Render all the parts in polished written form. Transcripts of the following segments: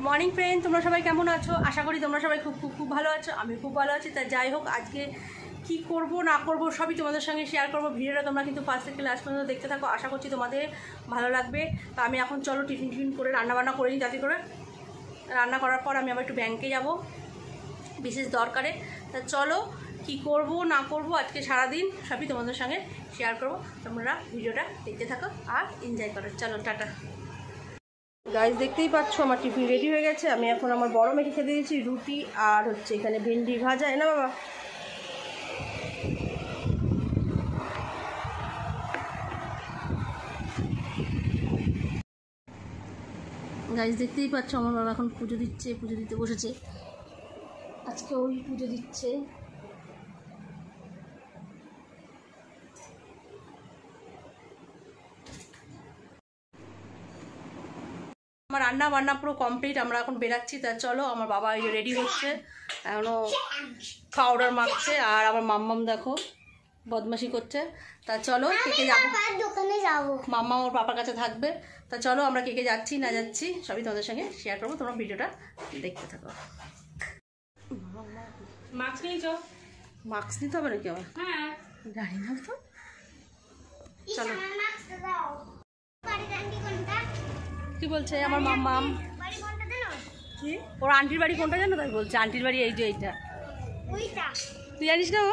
Good morning friend, তোমরা সবাই কেমন আছো? আশা করি তোমরা সবাই খুব খুব খুব ভালো আছো। আমি খুব ভালো আছি। তা যাই হোক, আজকে কি করব না করব সবই তোমাদের সঙ্গে শেয়ার করব। ভিডিওটা তোমরা কিন্তু ফার্স্ট থেকে লাস্ট পর্যন্ত দেখতে থাকো, আশা করছি তোমাদের ভালো লাগবে। তা আমি এখন চলো টিফিন করে রান্নাবান্না করে নিই। যাতে করে রান্না করার পর আমি আবার একটু ব্যাংকে যাব বিশেষ দরকারে। তা চলো কি করব না করব আজকে সারাদিন সবই তোমাদের সঙ্গে শেয়ার করব। তোমরা ভিডিওটা দেখতে থাকো আর এনজয় করো। চলো টাটা। গাইস, দেখতেই পাচ্ছ আমার টিফিন রেডি হয়ে গেছে। আমি এখন আমার বড় মেয়েকে খেতে দিয়েছি রুটি আর হচ্ছে এখানে ভেন্ডি ভাজা। না বাবা, গাইস দেখতেই পাচ্ছ আমার বাবা এখন পুজো দিতে বসেছে। আজকে ওই পুজো দিচ্ছে। আমার রান্না বান্না পুরো কমপ্লিট, আমরা এখন বেরাচ্ছি। তা চলো, আমার বাবা এই যে রেডি হচ্ছে, এখনও পাউডার মাখছে। আর আমার মাম্মাম দেখো বদমাশি করছে। তা চলো কেকে যাবো, দোকানে যাবো। মাম্মা ওর পাপার কাছে থাকবে। তা চলো আমরা কেকে যাচ্ছি না যাচ্ছি সবই তোমাদের সঙ্গে শেয়ার করবো। তোমরা ভিডিওটা দেখতে থাকো। মাস্ক নিয়েছো? মাস্ক নিতে হবে নাকি আমার? হ্যাঁ, জানি না তো। চলো, কি বলছে আমার মাম্মাম? কি ওর আন্টির বাড়ি কোনটা জানো? তাই বলছে আন্টির বাড়ি এই যে এইটা। তুই জানিস না? ও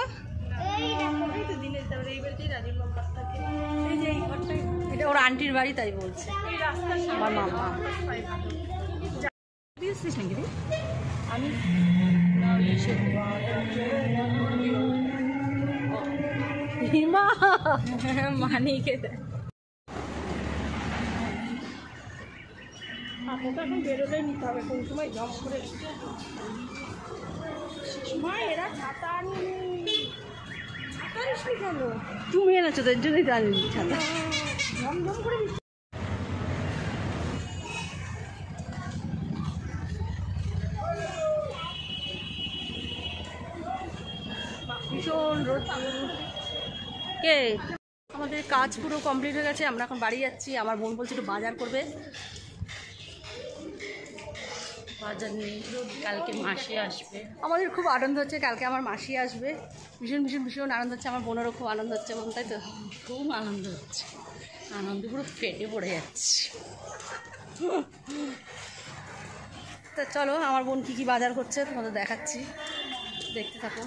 এটা ওর আন্টির বাড়ি, তাই বলছে আমার মাম্মা। আমি মানিকে দেয় এখন বেরোলে নিতে হবে। কোন সময় জব করে এরা ছাতা আনিনি। ছাতা আনিসনি কেন? তুমি এনেছো, তার জন্যই তো আনিনি ছাতা। ঝমঝম করে ভীষণ রোদ। কে? আমাদের কাজ পুরো কমপ্লিট হয়ে গেছে, আমরা এখন বাড়ি যাচ্ছি। আমার বোন বলছে একটু বাজার করবে। বাজার নেই, কালকে মাসি আসবে। আমাদের খুব আনন্দ হচ্ছে, কালকে আমার মাসি আসবে। ভীষণ ভীষণ ভীষণ আনন্দ হচ্ছে। আমার বোনেরও খুব আনন্দ হচ্ছে, বোন তাই তো? খুব আনন্দ হচ্ছে, আনন্দ পুরো ফেটে পড়ে যাচ্ছে। তা চলো আমার বোন কী কী বাজার করছে তোমাদের দেখাচ্ছি, দেখতে থাকো।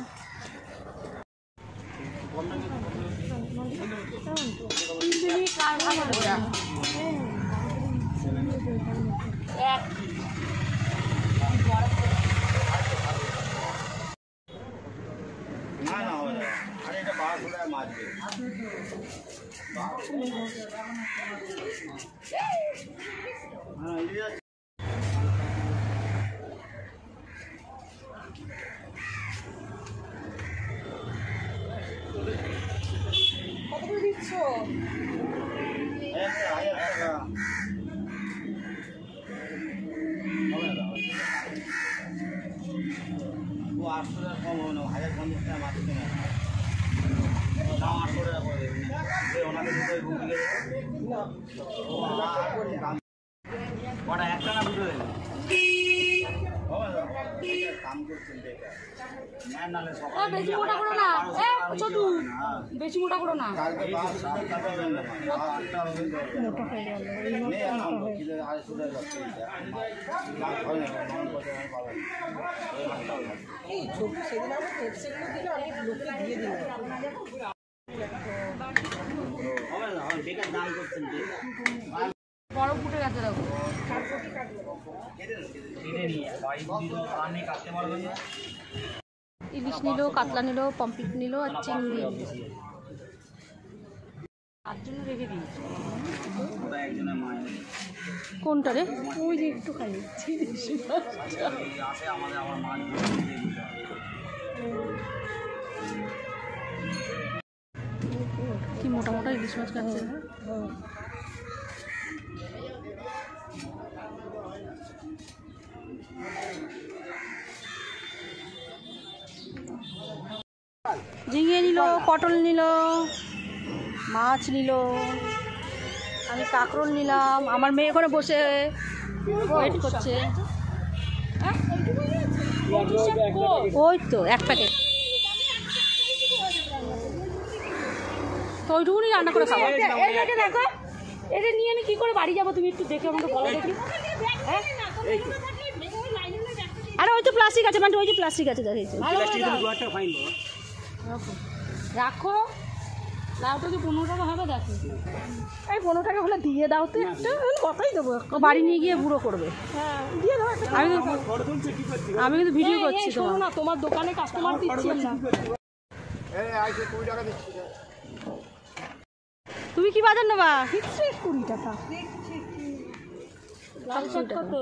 কত করে দিচ্ছ? একটা না দুটো বেশি মোটা করো না, ছোটু বেশি মোটা করো না। বড় ফুটে গেছে দেখো। ইলিশ নিল, কাতলা নিল, পম্পিট নিল আর চিংড়ি তার জন্য রেখে দিয়েছি। কোনটা রে? ওই যে একটু খাই কি মোটা মোটা ইলিশ মাছ খাচ্ছে। ঝিঙে নিল, পটল নিল, মাছ নিল, আমি কাঁকরোল নিলাম। আমার মেয়ে ওখানে বসে ওয়েট করছে। ওই তো এক প্যাকেট, তো ওইটুকুনি রান্না করে খাবো। এটাকে দেখো, এটা নিয়ে আমি কি করে বাড়ি যাবো তুমি একটু দেখে আমাকে বলো দেখি। হ্যাঁ আরে ওই তো প্লাস্টিক আছে, মানে ওই যে প্লাস্টিক আছে দেখেছি। রাখো, লাউটা যে 15 টাকা হবে দেখো। এই 15 টাকা হলে দিয়ে দাও তো একটা, কতই দেবো, বাড়ি নিয়ে গিয়ে বুড়ো করবে। হ্যাঁ দিয়ে দাও একটা। আমি কিন্তু ভিডিও করছি। শোনো না, তোমার দোকানে কাস্টমার দিচ্ছি না। তুমি কি বাজার নেবা? 20 টাকা। লাল শাক কত?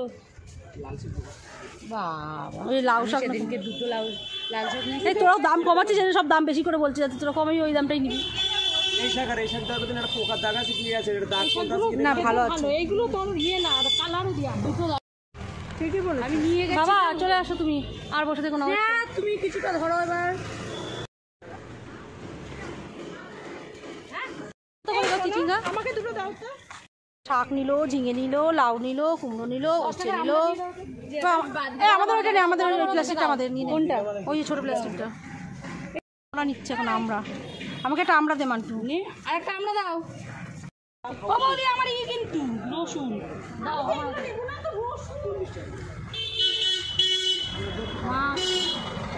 বাবা, ওই লাউ শাক সেদিনকে দুটো লাল শাক নিয়ে এই তোরাও দাম কমাচ্ছিস, সেটা সব দাম বেশি করে বলছিস, যাতে তোরা কমই ওই দামটাই নিবি। না ভালো আছে, এইগুলো তোর ইয়ে না, কালারও দিয়া দুটো দাও। ঠিকই বলে আমি নিয়ে গেছি। বাবা চলে আসো তুমি, আর বসে দেখো না। হ্যাঁ তুমি কিছুটা ধরো এবার। আমাকে দুটো দাও তো। শাক নিল, ঝিঙে নিল, লাউ নিল, কুমড়ো নিল, উচ্ছে নিল। আমাদের ওইটা নেই, আমাদের ওই প্লাস্টিকটা আমাদের নিয়ে নে। কোনটা? ওই যে ছোটো প্লাস্টিকটা আমরা নিচ্ছি এখন। আমরা আমাকে একটা আমরা দে মান্টু। আর একটা আমরা দাও। ও বলি আমার ই কিন্তু রসুন দাও আমার। মাছ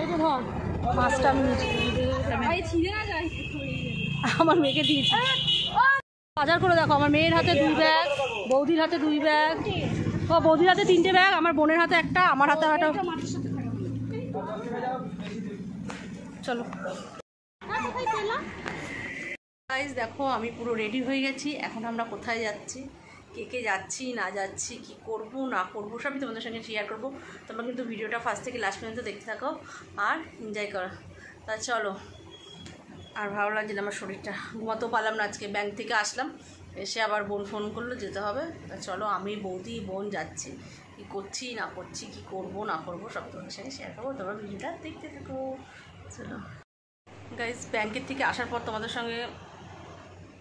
এটা ধর, মাছটা আমি নিচ্ছি। ভাই ছিঁড়ে না যায়। আমার মেয়েকে দিয়েছি। বাজার করে দেখো, আমার মেয়ের হাতে 2 ব্যাগ, বৌদির হাতে 2 ব্যাগ, ও বৌদির হাতে 3টে ব্যাগ, আমার বোনের হাতে একটা, আমার হাতে একটা। চলো গাইস, দেখো আমি পুরো রেডি হয়ে গেছি। এখন আমরা কোথায় যাচ্ছি, কে যাচ্ছি না যাচ্ছি, কি করব না করব সবই তোমাদের সঙ্গে শেয়ার করব। তোমরা কিন্তু ভিডিওটা ফার্স্ট থেকে লাস্ট পর্যন্ত দেখতে থাকো আর এনজয় করো। তা চলো। আর ভালো লাগছিল আমার শরীরটা, ঘুমাতেও পারলাম না আজকে। ব্যাংক থেকে আসলাম, এসে আবার বোন ফোন করলো যেতে হবে। তা চলো, আমি বৌদি বোন যাচ্ছি, কী করছি না করছি, কী করব না করব সব তোমাদের সঙ্গে শেয়ার করবো। তোমরা ভিডিওটা দেখতে থাকো। চলো গাইজ, ব্যাংকের থেকে আসার পর তোমাদের সঙ্গে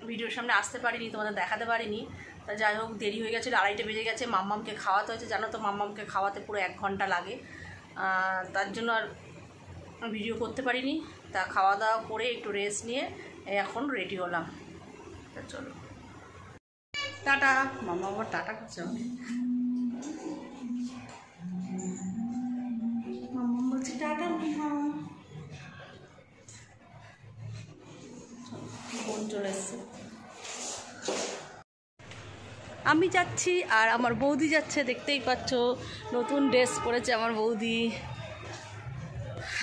ভিডিওর সামনে আসতে পারিনি, তোমাদের দেখাতে পারিনি। তা যাই হোক, দেরি হয়ে গেছিলো, 2:30 বেজে গেছে। মাম্মামকে খাওয়াতে হয়েছে, জানো তো মাম্মামকে খাওয়াতে পুরো 1 ঘন্টা লাগে। তার জন্য আর ভিডিও করতে পারিনি। তা খাওয়া দাওয়া করে একটু রেস্ট নিয়ে এখন রেডি হলাম। তা চলো টাটা। মাম্মা আবার টাটা করছে আমাকে। মাম্মা বলছে টাটা। বোন চলে এসছে, আমি যাচ্ছি আর আমার বৌদি যাচ্ছে। দেখতেই পাচ্ছ নতুন ড্রেস পরেছে আমার বৌদি,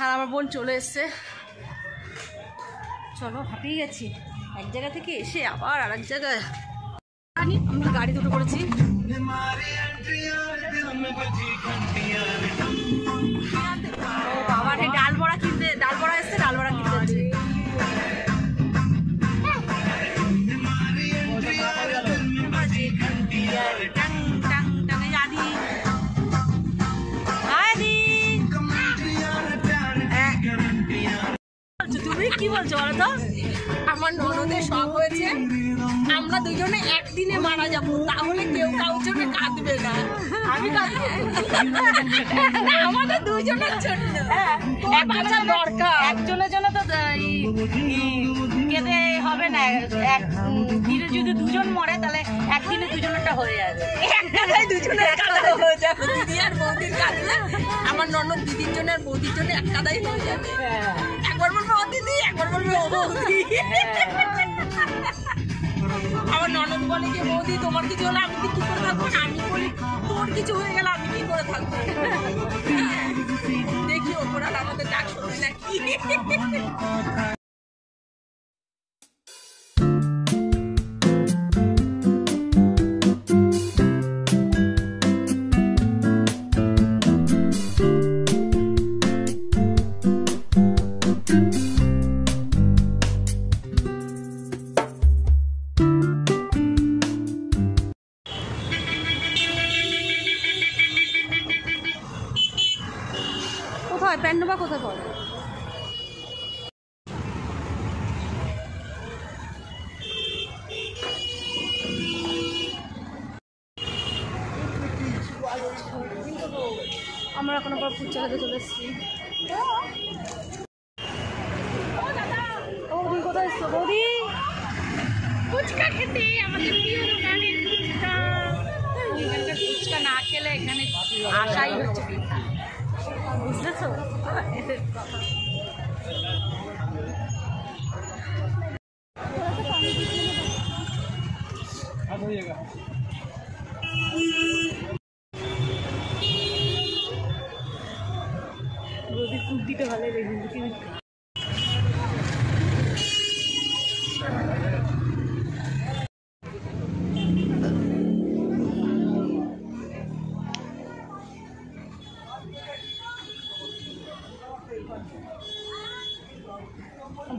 আর আমার বোন চলে এসছে। চলো, হাঁপিয়ে গেছি এক জায়গা থেকে এসে আবার আর এক জায়গায়। আমরা গাড়ি দুটো করেছি। আমার এই ডাল বড়া কিনতে, ডাল বড়া এসছে, ডাল বড়া কিনতে হচ্ছে। তুমি কি বলছো বলো তো? আমার ননদের শখ হয়েছে আমরা দুজনে একদিনে মারা যাবো, তাহলে কেউ কারোর জন্য কাঁদবে না। আমি আমাদের দুজনের জন্য বাচ্চা দরকার। একজনের জন্য তো কেঁদে হবে না। দিনে যদি 2জন মরে তাহলে একদিনে 2জনেরটা হয়ে যাবে। একটাই দুজনের কাঁদা হয়ে যাবে। দিদি আর বৌদির কাঁদলে আমার ননদ দিদির জন্য আর বৌদির জন্য এক কাদাই হয়ে যাবে। একবার বলবে ও দিদি, একবার বলবে ও বৌদি। আমার ননদ বলে যে বৌদি তোমার কিছু হলে আমি কি করে থাকবো, আমি বলি তোর কিছু হয়ে গেলে আমি কি করে থাকবো। দেখি ওপরাল আমাদের ডাক শুনবে নাকি। কোথায় প্যান্ডবা কোথায় পড়ে? আমরা এখন আবার ফুচকা খেতে চলে এসেছি। বৌদি কোথায় এসছো বৌদি? ফুচকা খেতে, আমাদের প্রিয় দোকানের ফুচকা। এখানকার ফুচকা না খেলে এখানে আসাই হচ্ছে বৃথা। বুঝলেছো? বৌদি ফুট দিতে ভালো দেখি।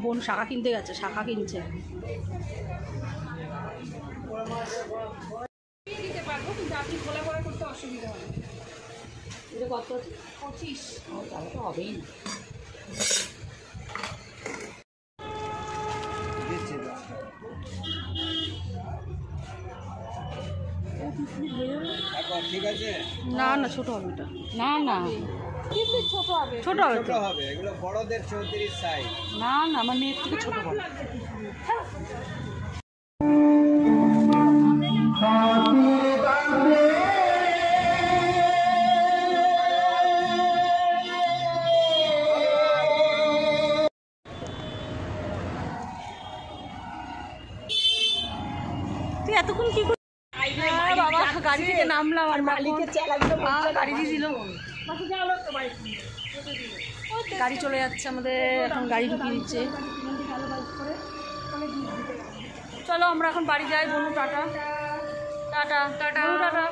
বোন শাখা কিনতে গেছে, শাখা কিনছে। দিতে পারবো, কিন্তু আপনি খোলা পড়া করতে অসুবিধা হবে। এটা কত? 25। তাহলে তো হবেই না। ঠিক আছে, না না ছোট হবে এটা। না না কিন্তু ছোট হবে। ছোট হবে ছোট হবে, এগুলো বড়দের 34 সাইজ। না না, আমার মেয়ের থেকে ছোট বড়। তুই এতক্ষণ কি বাবা গাড়ি থেকে নামলাম আর মালিকের গাড়ি দিয়ে দিল। গাড়ি চলে যাচ্ছে আমাদের, এখন গাড়ি ঢুকিয়ে দিচ্ছে। চলো আমরা এখন বাড়ি যাই। বলুন টাটা টাটা টাটা টাটা।